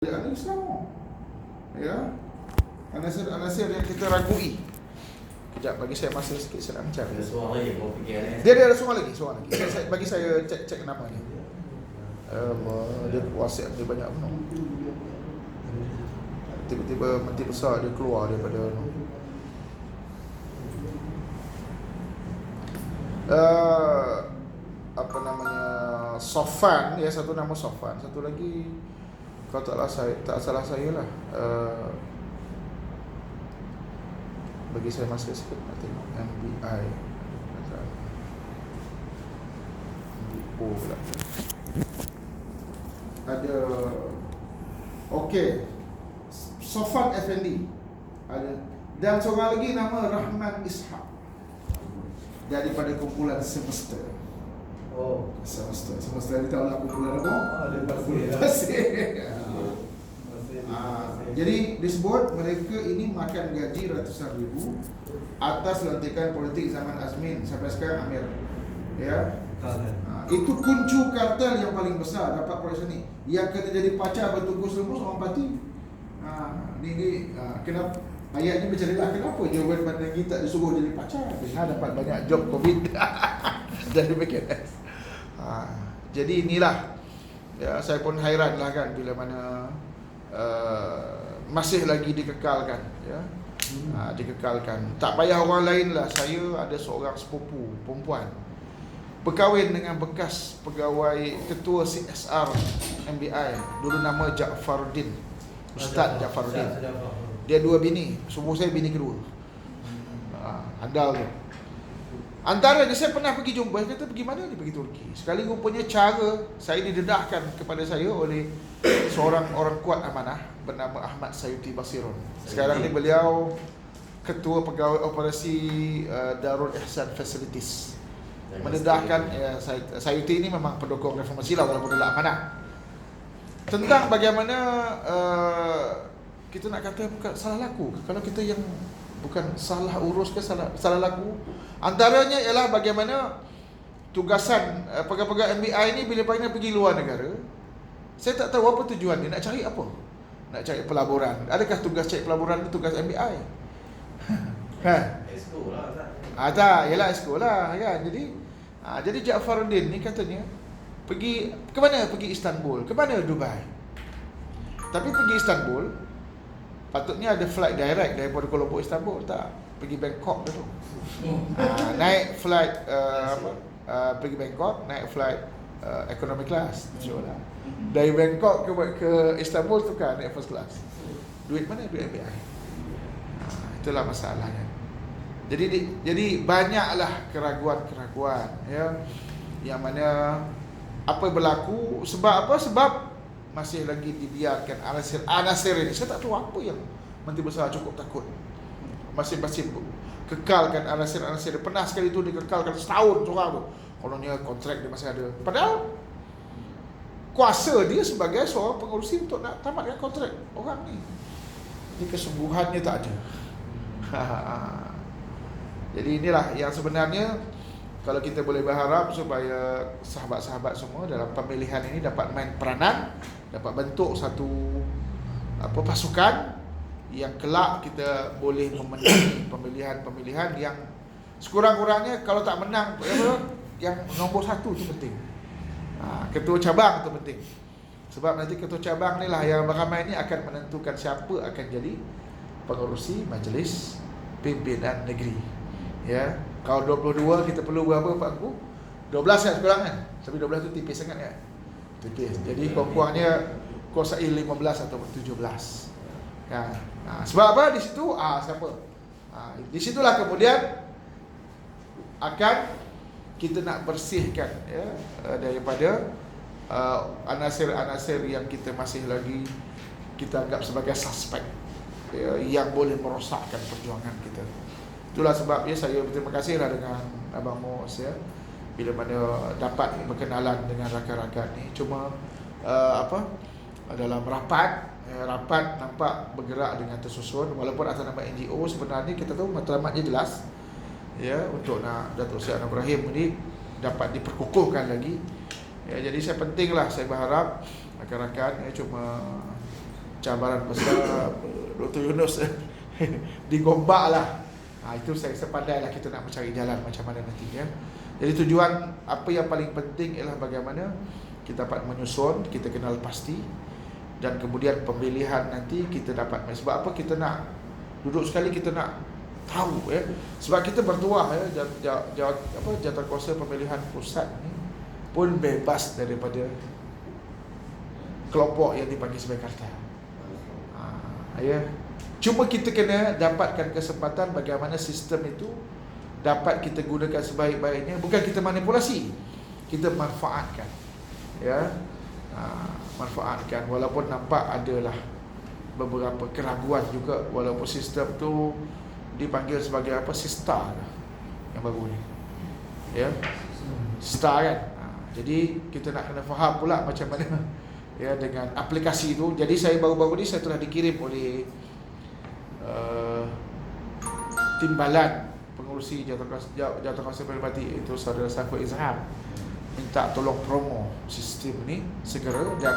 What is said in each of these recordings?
Ahli Islam, ya, anasir yang kita ragui. Kejap, bagi saya masa sikit, saya nak mencari. Ada seorang lagi mau fikir ni. Dia ada seorang lagi. Bagi saya cek nama dia. Dia WhatsApp dia banyak penuh. Tiba-tiba Menteri Besar dia keluar daripada apa namanya, Sofan, ya, satu nama Sofan, satu lagi kalau tak salah saya lah, bagi saya masa sikit nak tengok MBI pula ada. Okey, Sofan Effendi ada, dan seorang lagi nama Rahman Ishak daripada kumpulan Semesta. Oh, Semesta ni tahu lah kumpulan apa? ada pasir. Pasir. Jadi disebut mereka ini makan gaji ratusan ribu atas lantikan politik zaman Azmin sampai sekarang Amir. Ya. Itu kuncu kartel yang paling besar dapat proyek ni. Yang kena jadi pacar bertungkus-tungkus orang parti. Ni kenapa ayat ni bercarilah kenapa jawapan pandang kita disuruh jadi pacar. Dapat banyak job COVID dari PKS. Jadi inilah, ya, saya pun hairan lah kan bila mana masih lagi dikekalkan, ya. Dikekalkan. Tak payah orang lain lah. Saya ada seorang sepupu perempuan berkahwin dengan bekas pegawai ketua CSR MBI, dulu nama Jafaruddin, Ustaz Jafaruddin. Dia dua bini, sepupu saya bini kedua. Andal tu. Antaranya saya pernah pergi jumpa, dia kata bagaimana dia pergi Turki. Sekali rupanya cara saya didedahkan kepada saya oleh seorang orang kuat amanah bernama Ahmad Sayuti Basirun. Sekarang ni beliau ketua pegawai operasi Darul Ihsan Facilities. Mendedahkan, ya, Sayuti ini memang pendukung reformasi lah walaupun dia amanah. Tentang bagaimana kita nak kata bukan salah laku, kalau kita yang bukan salah urus ke salah laku. Antaranya ialah bagaimana tugasan pegawai MBI ni bila pergi luar negara. Saya tak tahu apa tujuan dia, nak cari apa? Nak cari pelaburan. Adakah tugas cari pelaburan itu tugas MBI? Esko lah Tak, ialah esko lah kan. Jadi Jafaruddin ni katanya pergi ke mana? Pergi Istanbul. Ke mana? Dubai. Tapi pergi Istanbul patutnya ada flight direct daripada Kuala Lumpur Istanbul, tak, pergi Bangkok dulu. Naik flight pergi Bangkok, naik flight economy class, insyaAllah. Dari Bangkok ke Istanbul tukar naik first class. Duit mana? Duit MBI. Itulah masalahnya. Jadi banyaklah keraguan-keraguan, ya, yang mana apa berlaku, sebab apa? Sebab masih lagi dibiarkan anasir ini. Saya tak tahu apa yang Menteri Besar cukup takut. Masih kekalkan anasir. Pernah sekali tu dikekalkan setahun seorang tu. Kononnya kontrak dia masih ada. Padahal kuasa dia sebagai seorang pengurusi untuk nak tamatkan kontrak orang ni. Ini kesungguhannya tak ada. Jadi inilah yang sebenarnya, kalau kita boleh berharap supaya sahabat-sahabat semua dalam pemilihan ini dapat main peranan, dapat bentuk satu pasukan yang kelak kita boleh memenangi pemilihan-pemilihan yang sekurang-kurangnya kalau tak menang yang nombor satu tu penting. Ketua cabang tu penting. Sebab nanti ketua cabang ni lah yang ramai ni akan menentukan siapa akan jadi pengerusi majlis pimpinan negeri. Ya, kalau 22 kita perlu berapa Pak Guru? 12 kan sekurang kan? Tapi 12 tu tipis sangat kan? Tipis. Jadi kurang-kurangnya kuasai 15 atau 17. Kan? Sebab apa? Di situ siapa? Di situlah kemudian akan kita nak bersihkan, ya, daripada anasir-anasir yang kita masih lagi kita anggap sebagai suspek, ya, yang boleh merosakkan perjuangan kita. Itulah sebabnya saya berterima kasihlah dengan Abang Mus, ya, bila mana dapat berkenalan dengan rakan-rakan ni. Cuma dalam rapat nampak bergerak dengan tersusun, walaupun atas nama NGO. Sebenarnya kita tahu matlamatnya jelas, ya, untuk nak Datuk Seri Anwar Ibrahim ni dapat diperkukuhkan lagi, ya. Jadi saya berharap rakan-rakan, ya, cuma cabaran besar Dr. Yunus digombak lah. Itu saya sepandai lah kita nak mencari jalan macam mana nanti ya. Jadi tujuan apa yang paling penting ialah bagaimana kita dapat menyusun, kita kenal pasti, dan kemudian pemilihan nanti kita dapat. Sebab apa kita nak duduk sekali, kita nak tahu ya. Sebab kita bertuah ya, jawatankuasa pemilihan pusat ni pun bebas daripada kelompok yang dipanggil sebagai kartel. Ya. Cuma kita kena dapatkan kesempatan bagaimana sistem itu dapat kita gunakan sebaik-baiknya. Bukan kita manipulasi, kita manfaatkan. Ya, manfaatkan. Walaupun nampak adalah beberapa keraguan juga, walaupun sistem tu dipanggil sebagai apa, Sistar yang baru ni. Ya, Sistar kan. Jadi kita nak kena faham pula macam mana ya dengan aplikasi itu. Jadi saya baru-baru ni saya telah dikirim oleh timbalan pengurusi jawatankuasa Peribadi, itu Saudara Sangkut Izhar, minta tolong promo sistem ni segera dan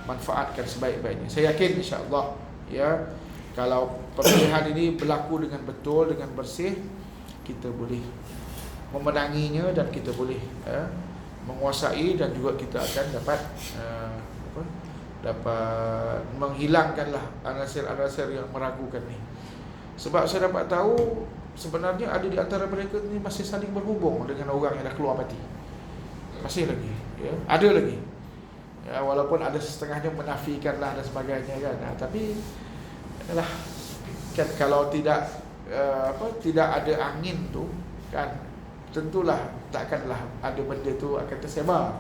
manfaatkan sebaik-baiknya. Saya yakin insya-Allah ya, kalau pemilihan ini berlaku dengan betul, dengan bersih, kita boleh memenanginya dan kita boleh menguasai, dan juga kita akan dapat dapat menghilangkanlah anasir-anasir yang meragukan ni. Sebab saya dapat tahu sebenarnya ada di antara mereka ni masih saling berhubung dengan orang yang dah keluar parti. Masih lagi ya, ada lagi ya, walaupun ada setengahnya menafikan lah dan sebagainya kan. Tapi adalah kan, kalau tidak tidak ada angin tu kan, tentulah takkanlah ada benda tu akan tersebar.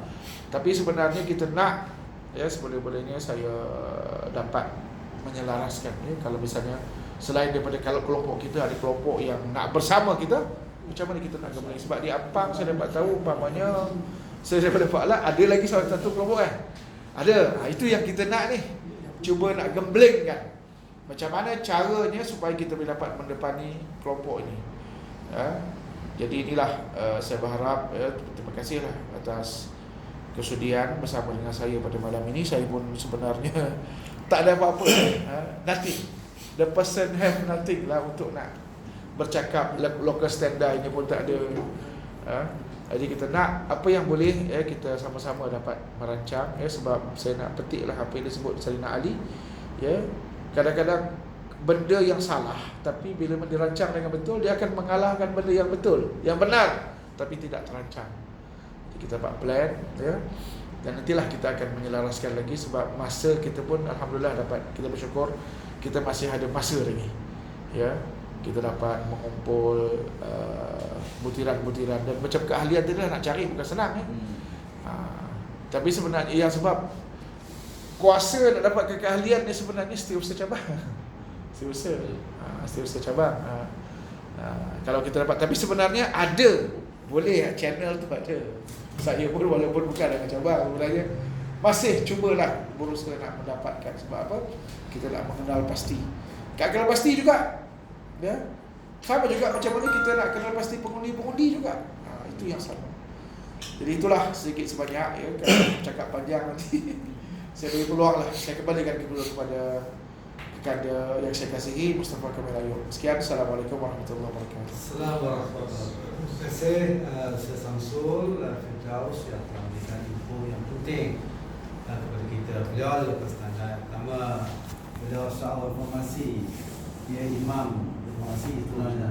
Tapi sebenarnya kita nak ya, seboleh-bolehnya saya dapat menyelaraskan ya. Kalau misalnya selain daripada kalau kelompok kita ada kelompok yang nak bersama kita, macam mana kita nak gabung? Sebab di Ampang saya dapat tahu umpamanya, saya daripada Pak Lat ada lagi salah satu kelompok kan, ada. Itu yang kita nak ni, cuba nak gemblengkan macam mana caranya supaya kita boleh dapat mendepani kelompok ini ya. Jadi inilah saya berharap ya, terima kasihlah atas kesudian bersama dengan saya pada malam ini. Saya pun sebenarnya tak ada apa-apa nothing. The person have nothing lah untuk nak bercakap. Local standard ini pun tak ada. Jadi kita nak apa yang boleh ya, kita sama-sama dapat merancang ya. Sebab saya nak petiklah apa yang disebut Sayyidina Ali ya. Kadang-kadang benda yang salah, tapi bila dirancang dengan betul, dia akan mengalahkan benda yang betul, yang benar tapi tidak terancang. Jadi kita dapat plan ya. Dan nantilah kita akan menyelaraskan lagi. Sebab masa kita pun alhamdulillah dapat, kita bersyukur kita masih ada masa lagi ya. Kita dapat mengumpul butiran-butiran, dan macam keahlian tadi lah nak cari bukan senang ya. Tapi sebenarnya yang sebab kuasa nak dapat keahlian ni sebenarnya setiausaha cabang. Setiausaha cabang. Kalau kita dapat, tapi sebenarnya ada, boleh channel tu ada. Saya pun walaupun bukan dengan cabang, sebenarnya masih cubalah berusaha nak mendapatkan. Sebab apa? Kita nak mengenal pasti. Tak kenal pasti juga ya. Sama juga macam mana kita nak kenal pasti pengundi-pengundi juga. Itu yang sama. Jadi itulah sedikit sebanyak ya. Kalau cakap panjang nanti saya beri peluang lah. Saya kembalikan dulu kepada kepada yang saya kasihi, Mustafa Kamil Ayub. Sekian, Assalamualaikum warahmatullahi wabarakatuh. Assalamualaikum warahmatullahi wabarakatuh. Terima kasih Syekh Samsul Firdaus yang telah memberikan info yang penting kepada kita. Beliau adalah pertanda. Pertama, beliau seorang informasi, dia imam informasi sebenarnya.